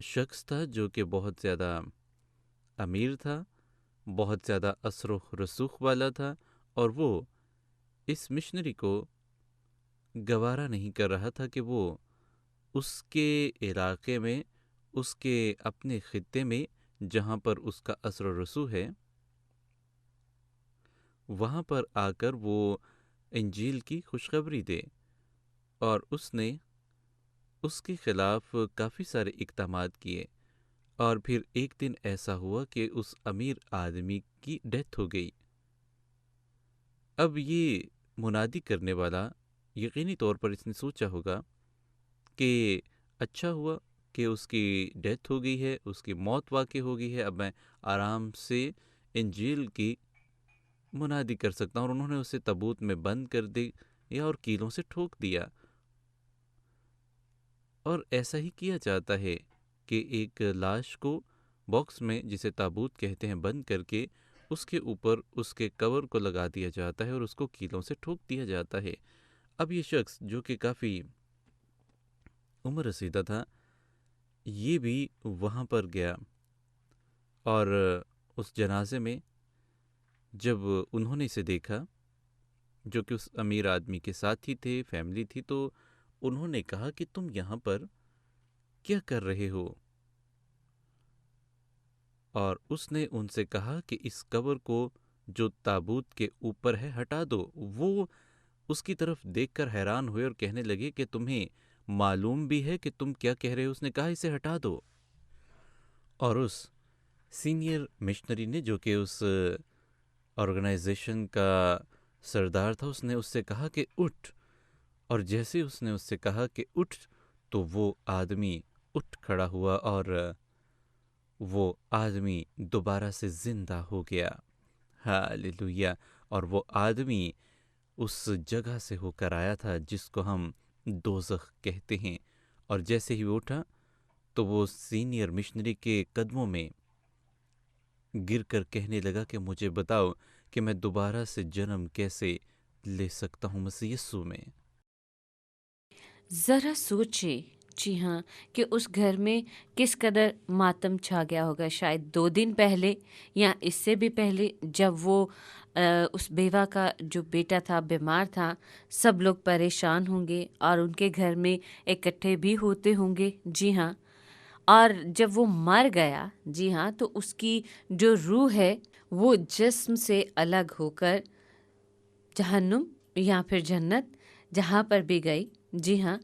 شخص تھا جو کہ بہت زیادہ امیر تھا، بہت زیادہ اثر و رسوخ والا تھا، اور وہ اس مشنری کو گوارا نہیں کر رہا تھا کہ وہ اس کے علاقے میں، اس کے اپنے خطے میں جہاں پر اس کا اثر و رسوخ ہے، وہاں پر آ کر وہ انجیل کی خوشخبری دے۔ اور اس نے اس کے خلاف کافی سارے اقدامات کیے، اور پھر ایک دن ایسا ہوا کہ اس امیر آدمی کی ڈیتھ ہو گئی۔ اب یہ منادی کرنے والا یقینی طور پر اس نے سوچا ہوگا کہ اچھا ہوا کہ اس کی ڈیتھ ہو گئی ہے، اس کی موت واقع ہو گئی ہے، اب میں آرام سے انجیل کی منادی کر سکتا ہوں۔ اور انہوں نے اسے تابوت میں بند کر دیا اور کیلوں سے ٹھوک دیا۔ اور ایسا ہی کیا جاتا ہے کہ ایک لاش کو باکس میں، جسے تابوت کہتے ہیں، بند کر کے اس کے اوپر اس کے کور کو لگا دیا جاتا ہے اور اس کو کیلوں سے ٹھوک دیا جاتا ہے۔ اب یہ شخص جو کہ کافی عمر رسیدہ تھا، یہ بھی وہاں پر گیا، اور اس جنازے میں جب انہوں نے اسے دیکھا، جو کہ اس امیر آدمی کے ساتھ ہی تھے، فیملی تھی، تو انہوں نے کہا کہ تم یہاں پر کیا کر رہے ہو؟ اور اس نے ان سے کہا کہ اس کور کو جو تابوت کے اوپر ہے ہٹا دو۔ وہ اس کی طرف دیکھ کر حیران ہوئے اور کہنے لگے کہ تمہیں معلوم بھی ہے کہ تم کیا کہہ رہے ہو؟ اس نے کہا اسے ہٹا دو۔ اور اس سینئر مشنری نے، جو کہ اس آرگنائزیشن کا سردار تھا، اس نے اس سے کہا کہ اٹھ۔ اور جیسے اس نے اس سے کہا کہ اٹھ، تو وہ آدمی اٹھ کھڑا ہوا، اور وہ آدمی دوبارہ سے زندہ ہو گیا۔ ہاللویہ! اور وہ آدمی اس جگہ سے ہو کر آیا تھا جس کو ہم دوزخ کہتے ہیں، اور جیسے ہی وہ اٹھا تو وہ سینئر مشنری کے قدموں میں گر کر کہنے لگا کہ مجھے بتاؤ کہ میں دوبارہ سے جنم کیسے لے سکتا ہوں مسیح یسوع میں۔ ذرا سوچے، جی ہاں، کہ اس گھر میں کس قدر ماتم چھا گیا ہوگا، شاید 2 دن پہلے یا اس سے بھی پہلے، جب وہ اس بیوہ کا جو بیٹا تھا بیمار تھا، سب لوگ پریشان ہوں گے اور ان کے گھر میں اکٹھے بھی ہوتے ہوں گے، جی ہاں۔ اور جب وہ مر گیا، جی ہاں، تو اس کی جو روح ہے وہ جسم سے الگ ہو کر جہنم یا پھر جنت، جہاں پر بھی گئی، جی ہاں۔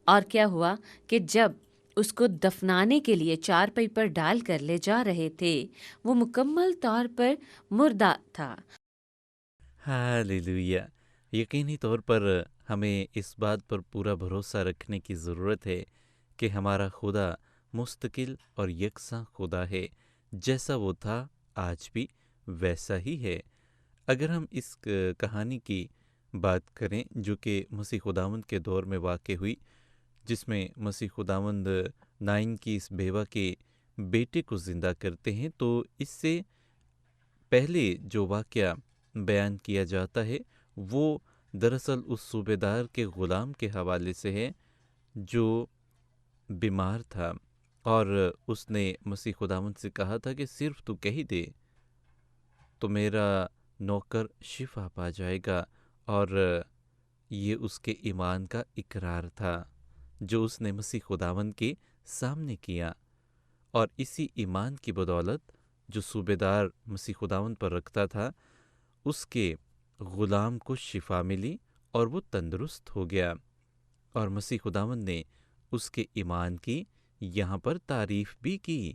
اور کیا ہوا کہ جب اس کو دفنانے کے لیے چارپائی پر ڈال کر لے جا رہے تھے، وہ مکمل طور پر مردہ تھا۔ ہاللویہ! یقینی طور پر ہمیں اس بات پر پورا بھروسہ رکھنے کی ضرورت ہے کہ ہمارا خدا مستقل اور یکساں خدا ہے، جیسا وہ تھا آج بھی ویسا ہی ہے۔ اگر ہم اس کہانی کی بات کریں جو کہ مسیح خداوند کے دور میں واقع ہوئی، جس میں مسیح خداوند نائن کی اس بیوہ کے بیٹے کو زندہ کرتے ہیں، تو اس سے پہلے جو واقعہ بیان کیا جاتا ہے وہ دراصل اس صوبے دار کے غلام کے حوالے سے ہے جو بیمار تھا، اور اس نے مسیح خداوند سے کہا تھا کہ صرف تو کہہ ہی دے تو میرا نوکر شفا پا جائے گا۔ اور یہ اس کے ایمان کا اقرار تھا جو اس نے مسیح خداوند کے سامنے کیا، اور اسی ایمان کی بدولت جو صوبے دار مسیح خداوند پر رکھتا تھا، اس کے غلام کو شفا ملی اور وہ تندرست ہو گیا۔ اور مسیح خداوند نے اس کے ایمان کی یہاں پر تعریف بھی کی،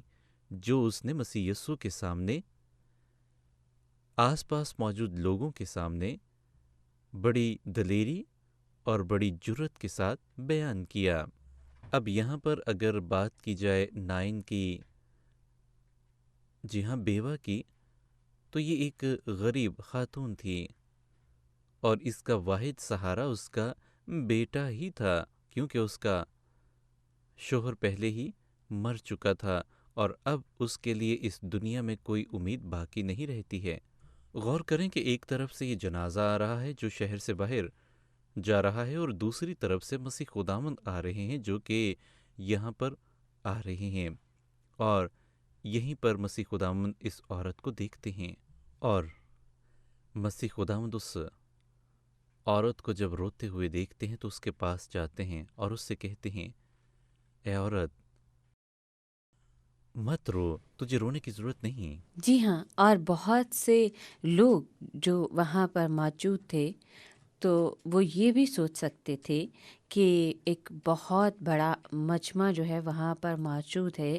جو اس نے مسیح یسوع کے سامنے، آس پاس موجود لوگوں کے سامنے بڑی دلیری اور بڑی جرأت کے ساتھ بیان کیا۔ اب یہاں پر اگر بات کی جائے نائن کی، جی ہاں، بیوہ کی، تو یہ ایک غریب خاتون تھی، اور اس کا واحد سہارا اس کا بیٹا ہی تھا، کیونکہ اس کا شوہر پہلے ہی مر چکا تھا، اور اب اس کے لیے اس دنیا میں کوئی امید باقی نہیں رہتی ہے۔ غور کریں کہ ایک طرف سے یہ جنازہ آ رہا ہے جو شہر سے باہر جا رہا ہے، اور دوسری طرف سے مسیح خداوند آ رہے ہیں جو کہ یہاں پر آ رہے ہیں۔ اور یہیں پر مسیح خداوند اس عورت کو دیکھتے ہیں، اور مسیح خداوند اس عورت کو جب روتے ہوئے دیکھتے ہیں تو اس کے پاس جاتے ہیں اور اس سے کہتے ہیں، اے عورت مت رو، تجھے رونے کی ضرورت نہیں۔ جی ہاں، اور بہت سے لوگ جو وہاں پر موجود تھے تو وہ یہ بھی سوچ سکتے تھے کہ ایک بہت بڑا مجمع جو ہے وہاں پر موجود ہے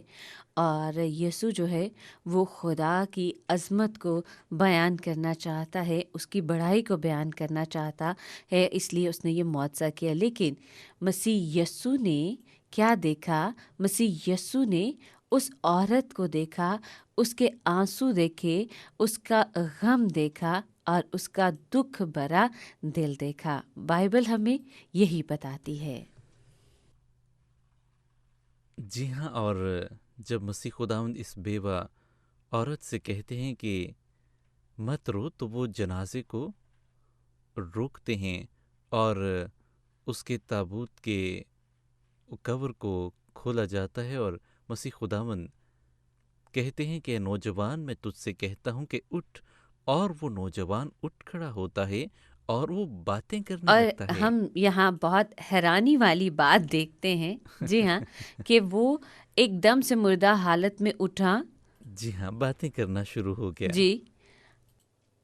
اور یسوع جو ہے وہ خدا کی عظمت کو بیان کرنا چاہتا ہے، اس کی بڑائی کو بیان کرنا چاہتا ہے، اس لیے اس نے یہ معجزہ کیا۔ لیکن مسیح یسوع نے کیا دیکھا؟ مسیح یسوع نے اس عورت کو دیکھا، اس کے آنسو دیکھے، اس کا غم دیکھا اور اس کا دکھ بھرا دل دیکھا۔ بائبل ہمیں یہی بتاتی ہے۔ جی ہاں، اور جب مسیح خداوند اس بیوہ عورت سے کہتے ہیں کہ مت رو، تو وہ جنازے کو روکتے ہیں اور اس کے تابوت کے کور کو کھولا جاتا ہے، اور مسیح خداوند کہتے ہیں کہ نوجوان میں تجھ سے کہتا ہوں کہ اٹھ، اور وہ نوجوان اٹھ کھڑا ہوتا ہے اور وہ باتیں کرنے اور لگتا ہے۔ ہم یہاں بہت حیرانی والی بات دیکھتے ہیں، جی ہاں، کہ وہ ایک دم سے مردہ حالت میں اٹھا، جی ہاں، باتیں کرنا شروع ہو گیا۔ جی،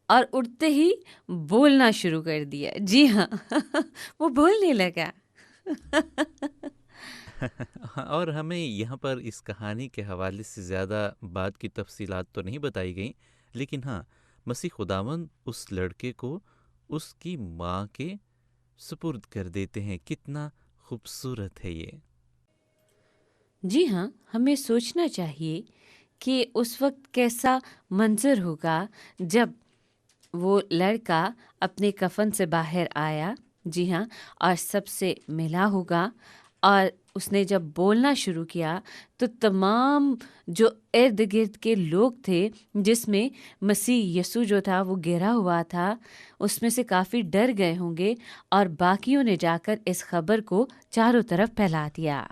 اور اٹھتے ہی بولنا شروع کر دیا۔ جی ہاں، وہ بولنے لگا۔ اور ہمیں یہاں پر اس کہانی کے حوالے سے زیادہ بات کی تفصیلات تو نہیں بتائی گئیں، لیکن ہاں، مسیح خداوند اس لڑکے کو اس کی ماں کے سپرد کر دیتے ہیں۔ کتنا خوبصورت ہے یہ! جی ہاں، ہمیں سوچنا چاہیے کہ اس وقت کیسا منظر ہوگا جب وہ لڑکا اپنے کفن سے باہر آیا، جی ہاں، اور سب سے ملا ہوگا، اور اس نے جب بولنا شروع کیا تو تمام جو ارد گرد کے لوگ تھے، جس میں مسیح یسوع جو تھا وہ گھرا ہوا تھا، اس میں سے کافی ڈر گئے ہوں گے اور باقیوں نے جا کر اس خبر کو چاروں طرف پھیلا دیا۔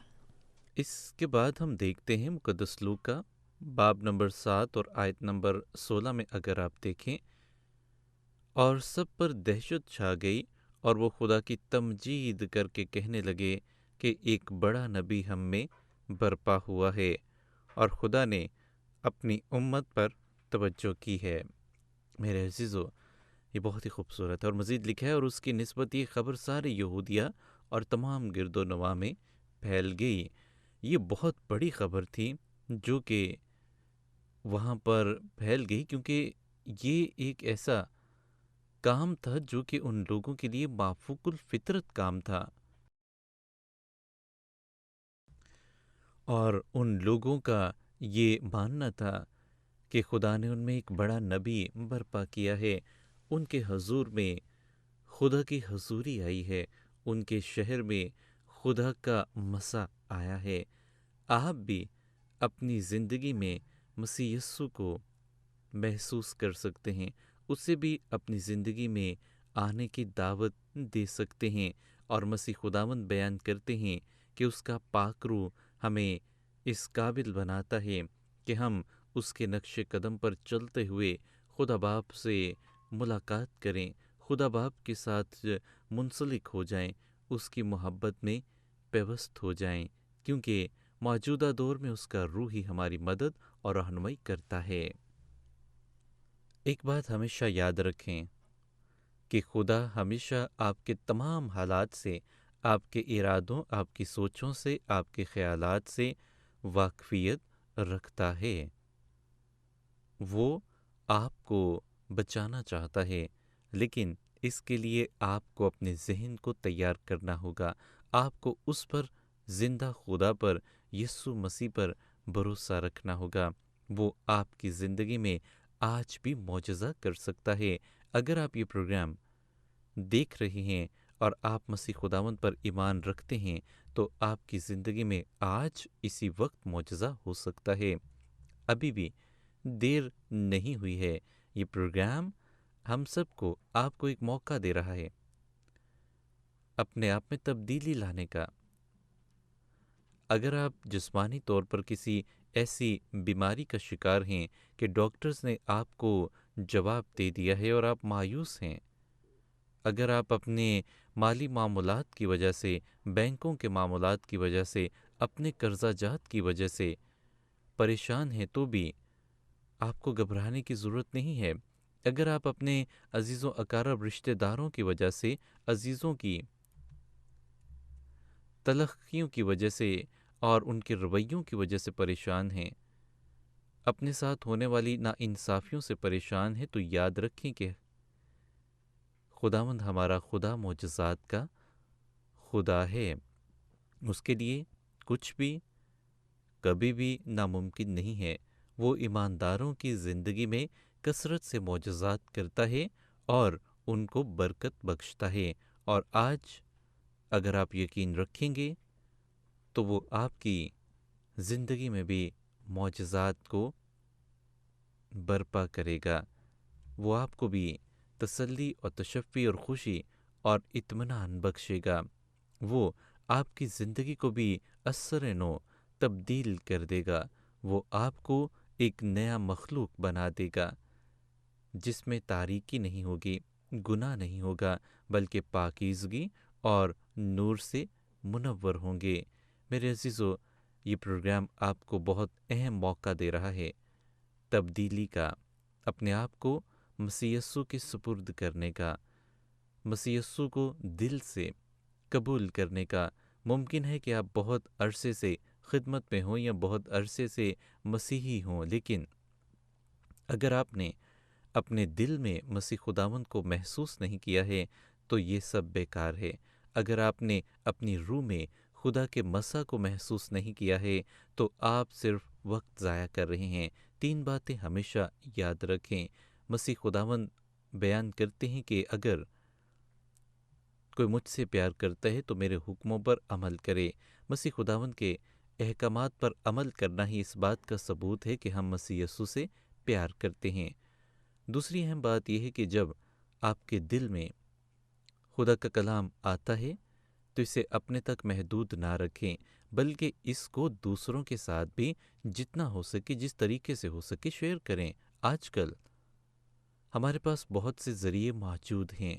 اس کے بعد ہم دیکھتے ہیں مقدس لوکا باب نمبر 7 اور آیت نمبر 16 میں اگر آپ دیکھیں، اور سب پر دہشت چھا گئی اور وہ خدا کی تمجید کر کے کہنے لگے کہ ایک بڑا نبی ہم میں برپا ہوا ہے اور خدا نے اپنی امت پر توجہ کی ہے۔ میرے عزیزو، یہ بہت ہی خوبصورت ہے، اور مزید لکھا ہے، اور اس کی نسبت یہ خبر سارے یہودیہ اور تمام گرد و نواح میں پھیل گئی۔ یہ بہت بڑی خبر تھی جو کہ وہاں پر پھیل گئی، کیونکہ یہ ایک ایسا کام تھا جو کہ ان لوگوں کے لیے مافوق الفطرت کام تھا، اور ان لوگوں کا یہ ماننا تھا کہ خدا نے ان میں ایک بڑا نبی برپا کیا ہے، ان کے حضور میں خدا کی حضوری آئی ہے، ان کے شہر میں خدا کا مسا آیا ہے۔ آپ بھی اپنی زندگی میں مسیح یسوع کو محسوس کر سکتے ہیں، اسے بھی اپنی زندگی میں آنے کی دعوت دے سکتے ہیں، اور مسیح خداوند بیان کرتے ہیں کہ اس کا پاک روح ہمیں اس قابل بناتا ہے کہ ہم اس کے نقش قدم پر چلتے ہوئے خدا باپ سے ملاقات کریں، خدا باپ کے ساتھ منسلک ہو جائیں، اس کی محبت میں پیوست ہو جائیں، کیونکہ موجودہ دور میں اس کا روح ہی ہماری مدد اور رہنمائی کرتا ہے۔ ایک بات ہمیشہ یاد رکھیں کہ خدا ہمیشہ آپ کے تمام حالات سے، آپ کے ارادوں، آپ کی سوچوں سے، آپ کے خیالات سے واقفیت رکھتا ہے۔ وہ آپ کو بچانا چاہتا ہے، لیکن اس کے لیے آپ کو اپنے ذہن کو تیار کرنا ہوگا، آپ کو اس پر، زندہ خدا پر، یسوع مسیح پر بھروسہ رکھنا ہوگا۔ وہ آپ کی زندگی میں آج بھی معجزہ کر سکتا ہے۔ اگر آپ یہ پروگرام دیکھ رہے ہیں اور آپ مسیح خداوند پر ایمان رکھتے ہیں تو آپ کی زندگی میں آج اسی وقت معجزہ ہو سکتا ہے۔ ابھی بھی دیر نہیں ہوئی ہے۔ یہ پروگرام ہم سب کو، آپ کو ایک موقع دے رہا ہے اپنے آپ میں تبدیلی لانے کا۔ اگر آپ جسمانی طور پر کسی ایسی بیماری کا شکار ہیں کہ ڈاکٹرز نے آپ کو جواب دے دیا ہے اور آپ مایوس ہیں، اگر آپ اپنے مالی معاملات کی وجہ سے، بینکوں کے معاملات کی وجہ سے، اپنے قرضہ جات کی وجہ سے پریشان ہیں، تو بھی آپ کو گھبرانے کی ضرورت نہیں ہے۔ اگر آپ اپنے عزیز و اقارب رشتہ داروں کی وجہ سے، عزیزوں کی تلخیوں کی وجہ سے اور ان کے رویوں کی وجہ سے پریشان ہیں، اپنے ساتھ ہونے والی ناانصافیوں سے پریشان ہیں، تو یاد رکھیں کہ خداوند ہمارا خدا معجزات کا خدا ہے۔ اس کے لیے کچھ بھی کبھی بھی ناممکن نہیں ہے۔ وہ ایمانداروں کی زندگی میں کثرت سے معجزات کرتا ہے اور ان کو برکت بخشتا ہے، اور آج اگر آپ یقین رکھیں گے تو وہ آپ کی زندگی میں بھی معجزات کو برپا کرے گا۔ وہ آپ کو بھی تسلی اور تشفی اور خوشی اور اطمینان بخشے گا۔ وہ آپ کی زندگی کو بھی اثر نو تبدیل کر دے گا۔ وہ آپ کو ایک نیا مخلوق بنا دے گا جس میں تاریکی نہیں ہوگی، گناہ نہیں ہوگا، بلکہ پاکیزگی اور نور سے منور ہوں گے۔ میرے عزیزو، یہ پروگرام آپ کو بہت اہم موقع دے رہا ہے تبدیلی کا، اپنے آپ کو مسیح یسوع کے سپرد کرنے کا، مسیح یسوع کو دل سے قبول کرنے کا۔ ممکن ہے کہ آپ بہت عرصے سے خدمت میں ہوں یا بہت عرصے سے مسیحی ہوں، لیکن اگر آپ نے اپنے دل میں مسیح خداوند کو محسوس نہیں کیا ہے تو یہ سب بیکار ہے۔ اگر آپ نے اپنی روح میں خدا کے مسا کو محسوس نہیں کیا ہے تو آپ صرف وقت ضائع کر رہے ہیں۔ 3 باتیں ہمیشہ یاد رکھیں۔ مسیح خداوند بیان کرتے ہیں کہ اگر کوئی مجھ سے پیار کرتا ہے تو میرے حکموں پر عمل کرے۔ مسیح خداوند کے احکامات پر عمل کرنا ہی اس بات کا ثبوت ہے کہ ہم مسیح یسوع سے پیار کرتے ہیں۔ دوسری اہم بات یہ ہے کہ جب آپ کے دل میں خدا کا کلام آتا ہے تو اسے اپنے تک محدود نہ رکھیں، بلکہ اس کو دوسروں کے ساتھ بھی جتنا ہو سکے، جس طریقے سے ہو سکے شیئر کریں۔ آج کل ہمارے پاس بہت سے ذریعے موجود ہیں۔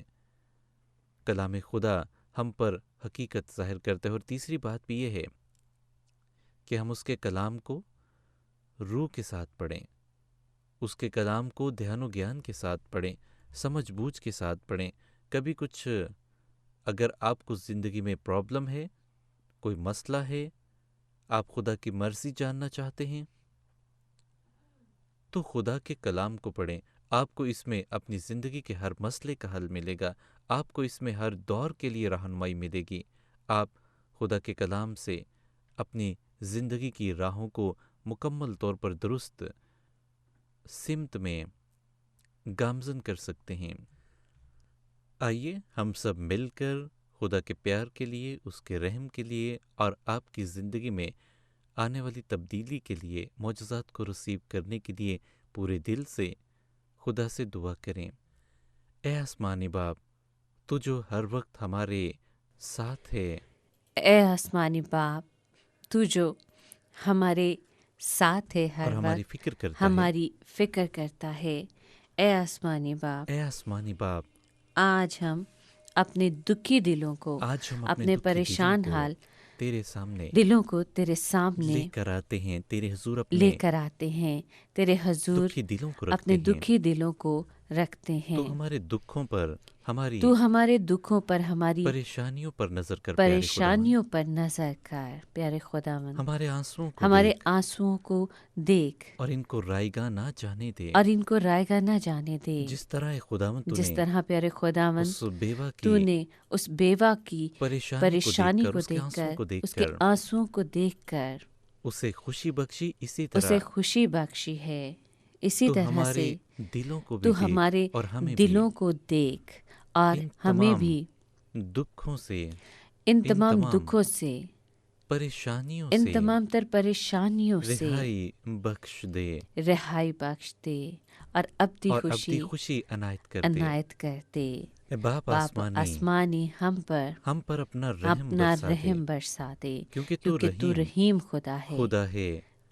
کلام خدا ہم پر حقیقت ظاہر کرتا ہے، اور تیسری بات بھی یہ ہے کہ ہم اس کے کلام کو روح کے ساتھ پڑھیں، اس کے کلام کو دھیان و گیان کے ساتھ پڑھیں، سمجھ بوجھ کے ساتھ پڑھیں۔ کبھی کچھ اگر آپ کو زندگی میں پرابلم ہے، کوئی مسئلہ ہے، آپ خدا کی مرضی جاننا چاہتے ہیں تو خدا کے کلام کو پڑھیں۔ آپ کو اس میں اپنی زندگی کے ہر مسئلے کا حل ملے گا، آپ کو اس میں ہر دور کے لیے رہنمائی ملے گی۔ آپ خدا کے کلام سے اپنی زندگی کی راہوں کو مکمل طور پر درست سمت میں گامزن کر سکتے ہیں۔ آئیے ہم سب مل کر خدا کے پیار کے لیے، اس کے رحم کے لیے اور آپ کی زندگی میں آنے والی تبدیلی کے لیے، معجزات کو رسیو کرنے کے لیے پورے دل سے خدا سے دعا کریں۔ اے آسمانی باپ، تو جو ہر وقت ہمارے ساتھ ہے، اے آسمانی باپ، تو جو ہمارے ساتھ ہے، ہر اور ہماری وقت فکر کرتا ہے، ہماری فکر کرتا ہے، اے آسمانی باپ، اے آسمانی باپ، آج ہم اپنے دکھی دلوں کو، آج ہم اپنے دکھی دلوں پریشان کو حال تیرے سامنے دلوں کو تیرے سامنے لے کر آتے ہیں، تیرے حضور لے اپنے کر آتے ہیں، تیرے حضور دکھی دلوں کو اپنے رکھتے ہیں۔ دکھی دلوں کو رکھتے ہیں۔ تو ہمارے دکھوں پر، ہماری تو ہمارے دکھوں پر، ہماری پریشانیوں پر نظر کر پیارے خداوند، پریشانیوں پر نظر کر پیارے خداوند، ہمارے آنسوؤں کو ہمارے دیکھ آنسوؤں کو دیکھ اور ان کو رائیگاں نہ جانے دے۔ اور ان کو رائے گاہ نہ جانے دے۔ جس طرح اے خداوند تو جس نے طرح پیارے خداوند اس بیوہ تو کی نے اس بیوہ کی پریشانی کو دیکھ کر، دیکھ اس کے آنسوؤں کر، کو دیکھ اس کے کر آنسوؤں کو دیکھ کر اسے خوشی بخشی، اسی اسے طرح خوشی بخشی ہے۔ اسی تو طرح ہمارے سے دلوں کو بھی تو دیکھ ہمارے اور ہمیں بھی دلوں کو دیکھ اور ان ہمیں تمام بھی دکھوں سے، ان ان تمام تمام دکھوں سے، پریشانیوں ان سے تمام تر پریشانیوں سے رہائی بخش دے رہائی بخش دے اور ابدی اور ابدی خوشی خوشی عنایت کر دے۔ عنایت کر دے۔ اے باپ باپ آسمانی، آسمانی ہم پر اپنا رحم اپنا برسا دے، رحم برسا دے، کیونکہ تو کیونکہ تو رحیم خدا ہے، خدا ہے۔